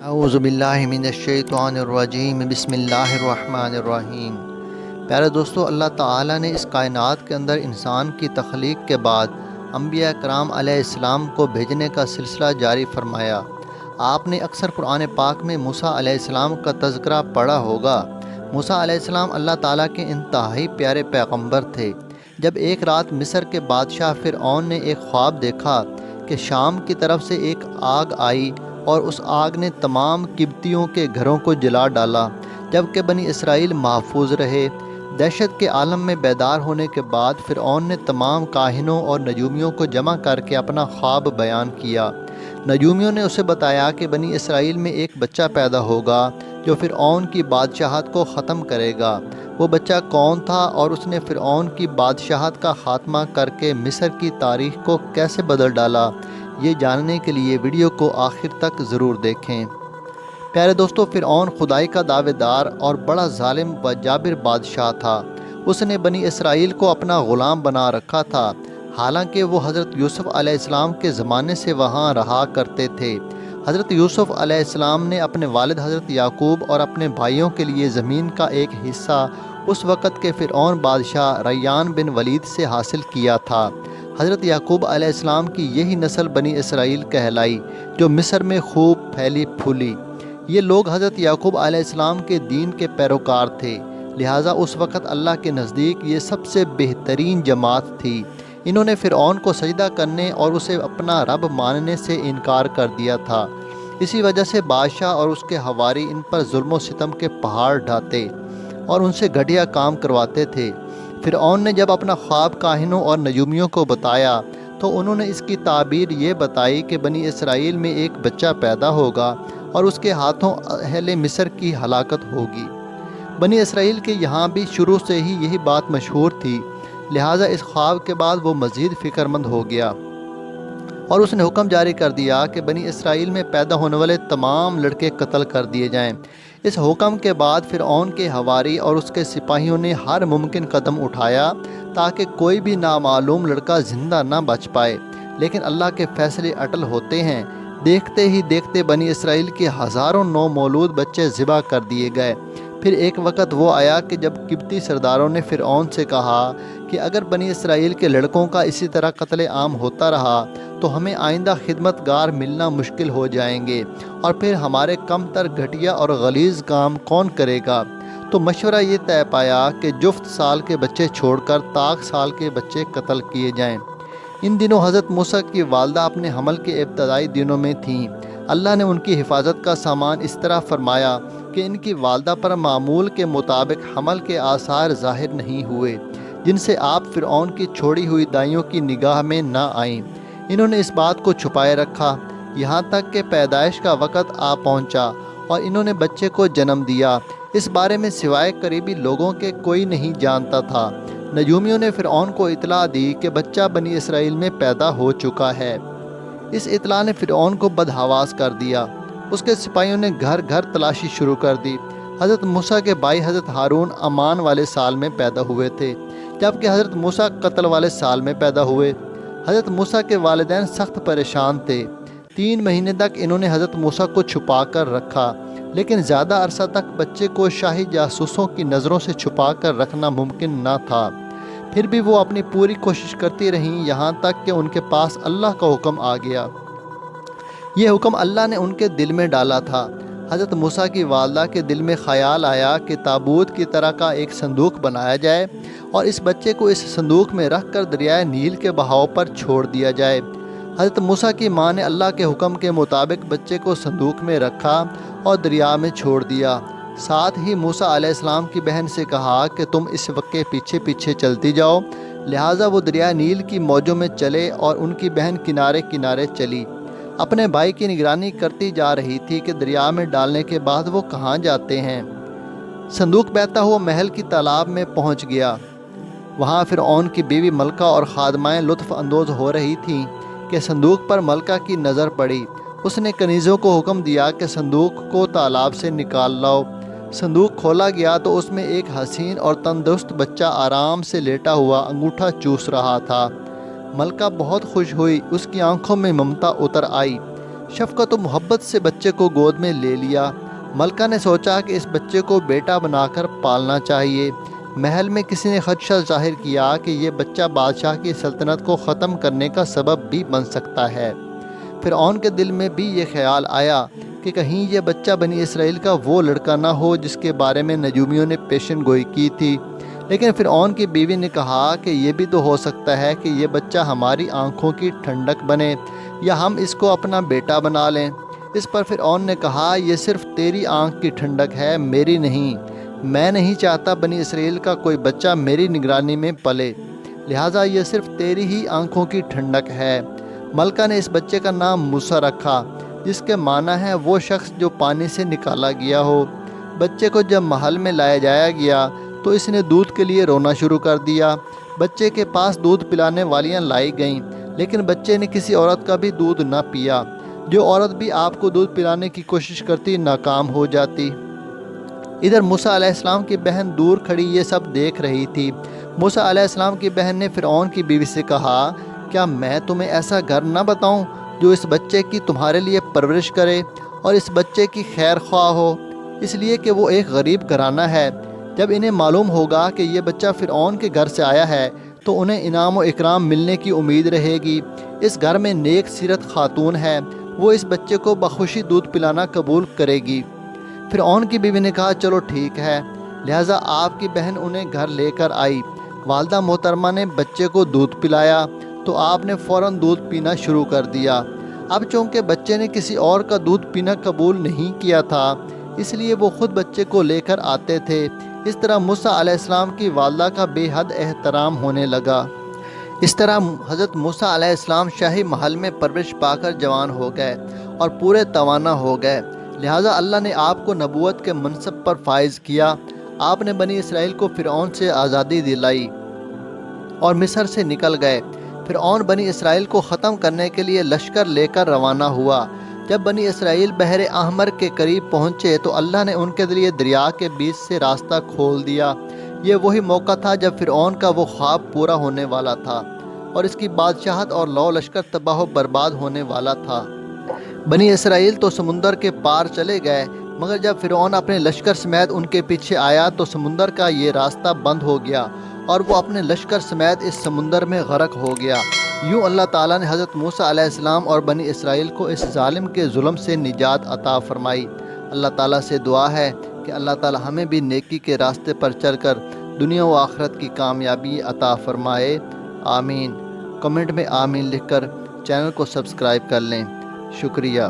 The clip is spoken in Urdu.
اعوذ باللہ من الشیطان الرجیم بسم اللہ الرحمن الرحیم۔ پیارے دوستو، اللہ تعالیٰ نے اس کائنات کے اندر انسان کی تخلیق کے بعد انبیاء کرام علیہ السلام کو بھیجنے کا سلسلہ جاری فرمایا۔ آپ نے اکثر قرآن پاک میں موسیٰ علیہ السلام کا تذکرہ پڑھا ہوگا۔ موسیٰ علیہ السلام اللہ تعالیٰ کے انتہائی پیارے پیغمبر تھے۔ جب ایک رات مصر کے بادشاہ فرعون نے ایک خواب دیکھا کہ شام کی طرف سے ایک آگ آئی اور اس آگ نے تمام قبطیوں کے گھروں کو جلا ڈالا، جبکہ بنی اسرائیل محفوظ رہے۔ دہشت کے عالم میں بیدار ہونے کے بعد فرعون نے تمام کاہنوں اور نجومیوں کو جمع کر کے اپنا خواب بیان کیا۔ نجومیوں نے اسے بتایا کہ بنی اسرائیل میں ایک بچہ پیدا ہوگا جو فرعون کی بادشاہت کو ختم کرے گا۔ وہ بچہ کون تھا اور اس نے فرعون کی بادشاہت کا خاتمہ کر کے مصر کی تاریخ کو کیسے بدل ڈالا، یہ جاننے کے لیے ویڈیو کو آخر تک ضرور دیکھیں۔ پیارے دوستو، فرعون خدائی کا دعوے دار اور بڑا ظالم و جابر بادشاہ تھا۔ اس نے بنی اسرائیل کو اپنا غلام بنا رکھا تھا، حالانکہ وہ حضرت یوسف علیہ السلام کے زمانے سے وہاں رہا کرتے تھے۔ حضرت یوسف علیہ السلام نے اپنے والد حضرت یعقوب اور اپنے بھائیوں کے لیے زمین کا ایک حصہ اس وقت کے فرعون بادشاہ ریان بن ولید سے حاصل کیا تھا۔ حضرت یعقوب علیہ السلام کی یہی نسل بنی اسرائیل کہلائی جو مصر میں خوب پھیلی پھولی۔ یہ لوگ حضرت یعقوب علیہ السلام کے دین کے پیروکار تھے، لہٰذا اس وقت اللہ کے نزدیک یہ سب سے بہترین جماعت تھی۔ انہوں نے فرعون کو سجدہ کرنے اور اسے اپنا رب ماننے سے انکار کر دیا تھا۔ اسی وجہ سے بادشاہ اور اس کے حواری ان پر ظلم و ستم کے پہاڑ ڈھاتے اور ان سے گھٹیا کام کرواتے تھے۔ فرعون نے جب اپنا خواب کاہنوں اور نجومیوں کو بتایا تو انہوں نے اس کی تعبیر یہ بتائی کہ بنی اسرائیل میں ایک بچہ پیدا ہوگا اور اس کے ہاتھوں اہل مصر کی ہلاکت ہوگی۔ بنی اسرائیل کے یہاں بھی شروع سے ہی یہی بات مشہور تھی، لہٰذا اس خواب کے بعد وہ مزید فکر مند ہو گیا اور اس نے حکم جاری کر دیا کہ بنی اسرائیل میں پیدا ہونے والے تمام لڑکے قتل کر دیے جائیں۔ اس حکم کے بعد فرعون کے حواری اور اس کے سپاہیوں نے ہر ممکن قدم اٹھایا تاکہ کوئی بھی نامعلوم لڑکا زندہ نہ بچ پائے، لیکن اللہ کے فیصلے اٹل ہوتے ہیں۔ دیکھتے ہی دیکھتے بنی اسرائیل کے ہزاروں نومولود بچے ذبح کر دیے گئے۔ پھر ایک وقت وہ آیا کہ جب قبطی سرداروں نے فرعون سے کہا کہ اگر بنی اسرائیل کے لڑکوں کا اسی طرح قتل عام ہوتا رہا تو ہمیں آئندہ خدمت گار ملنا مشکل ہو جائیں گے، اور پھر ہمارے کم تر گھٹیا اور غلیظ کام کون کرے گا؟ تو مشورہ یہ طے پایا کہ جفت سال کے بچے چھوڑ کر طاق سال کے بچے قتل کیے جائیں۔ ان دنوں حضرت موسیٰ کی والدہ اپنے حمل کے ابتدائی دنوں میں تھیں۔ اللہ نے ان کی حفاظت کا سامان اس طرح فرمایا کہ ان کی والدہ پر معمول کے مطابق حمل کے آثار ظاہر نہیں ہوئے، جن سے آپ فرعون کی چھوڑی ہوئی دائیوں کی نگاہ میں نہ آئیں۔ انہوں نے اس بات کو چھپائے رکھا یہاں تک کہ پیدائش کا وقت آ پہنچا اور انہوں نے بچے کو جنم دیا۔ اس بارے میں سوائے قریبی لوگوں کے کوئی نہیں جانتا تھا۔ نجومیوں نے فرعون کو اطلاع دی کہ بچہ بنی اسرائیل میں پیدا ہو چکا ہے۔ اس اطلاع نے فرعون کو بدحواس کر دیا۔ اس کے سپاہیوں نے گھر گھر تلاشی شروع کر دی۔ حضرت موسیٰ کے بھائی حضرت ہارون امان والے سال میں پیدا ہوئے تھے، جبکہ حضرت موسیٰ قتل والے سال میں پیدا ہوئے۔ حضرت موسیٰ کے والدین سخت پریشان تھے۔ 3 مہینے تک انہوں نے حضرت موسیٰ کو چھپا کر رکھا، لیکن زیادہ عرصہ تک بچے کو شاہی جاسوسوں کی نظروں سے چھپا کر رکھنا ممکن نہ تھا۔ پھر بھی وہ اپنی پوری کوشش کرتی رہیں، یہاں تک کہ ان کے پاس اللہ کا حکم آ گیا۔ یہ حکم اللہ نے ان کے دل میں ڈالا تھا۔ حضرت موسیٰ کی والدہ کے دل میں خیال آیا کہ تابوت کی طرح کا ایک صندوق بنایا جائے اور اس بچے کو اس صندوق میں رکھ کر دریائے نیل کے بہاؤ پر چھوڑ دیا جائے۔ حضرت موسیٰ کی ماں نے اللہ کے حکم کے مطابق بچے کو صندوق میں رکھا اور دریا میں چھوڑ دیا۔ ساتھ ہی موسیٰ علیہ السلام کی بہن سے کہا کہ تم اس کے پیچھے پیچھے چلتی جاؤ، لہٰذا وہ دریائے نیل کی موجوں میں چلے اور ان کی بہن کنارے کنارے چلی۔ اپنے بھائی کی نگرانی کرتی جا رہی تھی کہ دریا میں ڈالنے کے بعد وہ کہاں جاتے ہیں۔ صندوق بہتا ہوا محل کی تالاب میں پہنچ گیا۔ وہاں فرعون کی بیوی ملکہ اور خادمائیں لطف اندوز ہو رہی تھیں کہ صندوق پر ملکہ کی نظر پڑی۔ اس نے کنیزوں کو حکم دیا کہ صندوق کو تالاب سے نکال لاؤ۔ صندوق کھولا گیا تو اس میں ایک حسین اور تندرست بچہ آرام سے لیٹا ہوا انگوٹھا چوس رہا تھا۔ ملکہ بہت خوش ہوئی، اس کی آنکھوں میں ممتا اتر آئی۔ شفقت و محبت سے بچے کو گود میں لے لیا۔ ملکہ نے سوچا کہ اس بچے کو بیٹا بنا کر پالنا چاہیے۔ محل میں کسی نے خدشہ ظاہر کیا کہ یہ بچہ بادشاہ کی سلطنت کو ختم کرنے کا سبب بھی بن سکتا ہے۔ فرعون کے دل میں بھی یہ خیال آیا کہ کہیں یہ بچہ بنی اسرائیل کا وہ لڑکا نہ ہو جس کے بارے میں نجومیوں نے پیشن گوئی کی تھی۔ لیکن فرعون کی بیوی نے کہا کہ یہ بھی تو ہو سکتا ہے کہ یہ بچہ ہماری آنکھوں کی ٹھنڈک بنے یا ہم اس کو اپنا بیٹا بنا لیں۔ اس پر فرعون نے کہا یہ صرف تیری آنکھ کی ٹھنڈک ہے، میری نہیں۔ میں نہیں چاہتا بنی اسرائیل کا کوئی بچہ میری نگرانی میں پلے، لہٰذا یہ صرف تیری ہی آنکھوں کی ٹھنڈک ہے۔ ملکہ نے اس بچے کا نام موسیٰ رکھا، جس کے معنی ہے وہ شخص جو پانی سے نکالا گیا ہو۔ بچے کو جب محل میں لایا جایا گیا تو اس نے دودھ کے لیے رونا شروع کر دیا۔ بچے کے پاس دودھ پلانے والیاں لائی گئیں، لیکن بچے نے کسی عورت کا بھی دودھ نہ پیا۔ جو عورت بھی آپ کو دودھ پلانے کی کوشش کرتی ناکام ہو جاتی۔ ادھر موسیٰ علیہ السلام کی بہن دور کھڑی یہ سب دیکھ رہی تھی۔ موسیٰ علیہ السلام کی بہن نے فرعون کی بیوی سے کہا، کیا میں تمہیں ایسا گھر نہ بتاؤں جو اس بچے کی تمہارے لیے پرورش کرے اور اس بچے کی خیر خواہ ہو، اس لیے کہ وہ ایک غریب گھرانہ ہے۔ جب انہیں معلوم ہوگا کہ یہ بچہ فرعون کے گھر سے آیا ہے تو انہیں انعام و اکرام ملنے کی امید رہے گی۔ اس گھر میں نیک سیرت خاتون ہے، وہ اس بچے کو بخوشی دودھ پلانا قبول کرے گی۔ فرعون کی بیوی نے کہا چلو ٹھیک ہے، لہٰذا آپ کی بہن انہیں گھر لے کر آئی۔ والدہ محترمہ نے بچے کو دودھ پلایا تو آپ نے فوراً دودھ پینا شروع کر دیا۔ اب چونکہ بچے نے کسی اور کا دودھ پینا قبول نہیں کیا تھا، اس لیے وہ خود بچے کو لے کر آتے تھے۔ اس طرح موسیٰ علیہ السلام کی والدہ کا بے حد احترام ہونے لگا۔ اس طرح حضرت موسیٰ علیہ السلام شاہی محل میں پرورش پا کر جوان ہو گئے اور پورے توانا ہو گئے، لہٰذا اللہ نے آپ کو نبوت کے منصب پر فائز کیا۔ آپ نے بنی اسرائیل کو فرعون سے آزادی دلائی اور مصر سے نکل گئے۔ فرعون بنی اسرائیل کو ختم کرنے کے لیے لشکر لے کر روانہ ہوا۔ جب بنی اسرائیل بحر احمر کے قریب پہنچے تو اللہ نے ان کے لیے دریا کے بیچ سے راستہ کھول دیا۔ یہ وہی موقع تھا جب فرعون کا وہ خواب پورا ہونے والا تھا اور اس کی بادشاہت اور لو لشکر تباہ و برباد ہونے والا تھا۔ بنی اسرائیل تو سمندر کے پار چلے گئے، مگر جب فرعون اپنے لشکر سمیت ان کے پیچھے آیا تو سمندر کا یہ راستہ بند ہو گیا اور وہ اپنے لشکر سمیت اس سمندر میں غرق ہو گیا۔ یوں اللہ تعالیٰ نے حضرت موسیٰ علیہ السلام اور بنی اسرائیل کو اس ظالم کے ظلم سے نجات عطا فرمائی۔ اللہ تعالیٰ سے دعا ہے کہ اللہ تعالیٰ ہمیں بھی نیکی کے راستے پر چل کر دنیا و آخرت کی کامیابی عطا فرمائے، آمین۔ کمنٹ میں آمین لکھ کر چینل کو سبسکرائب کر لیں، شکریہ۔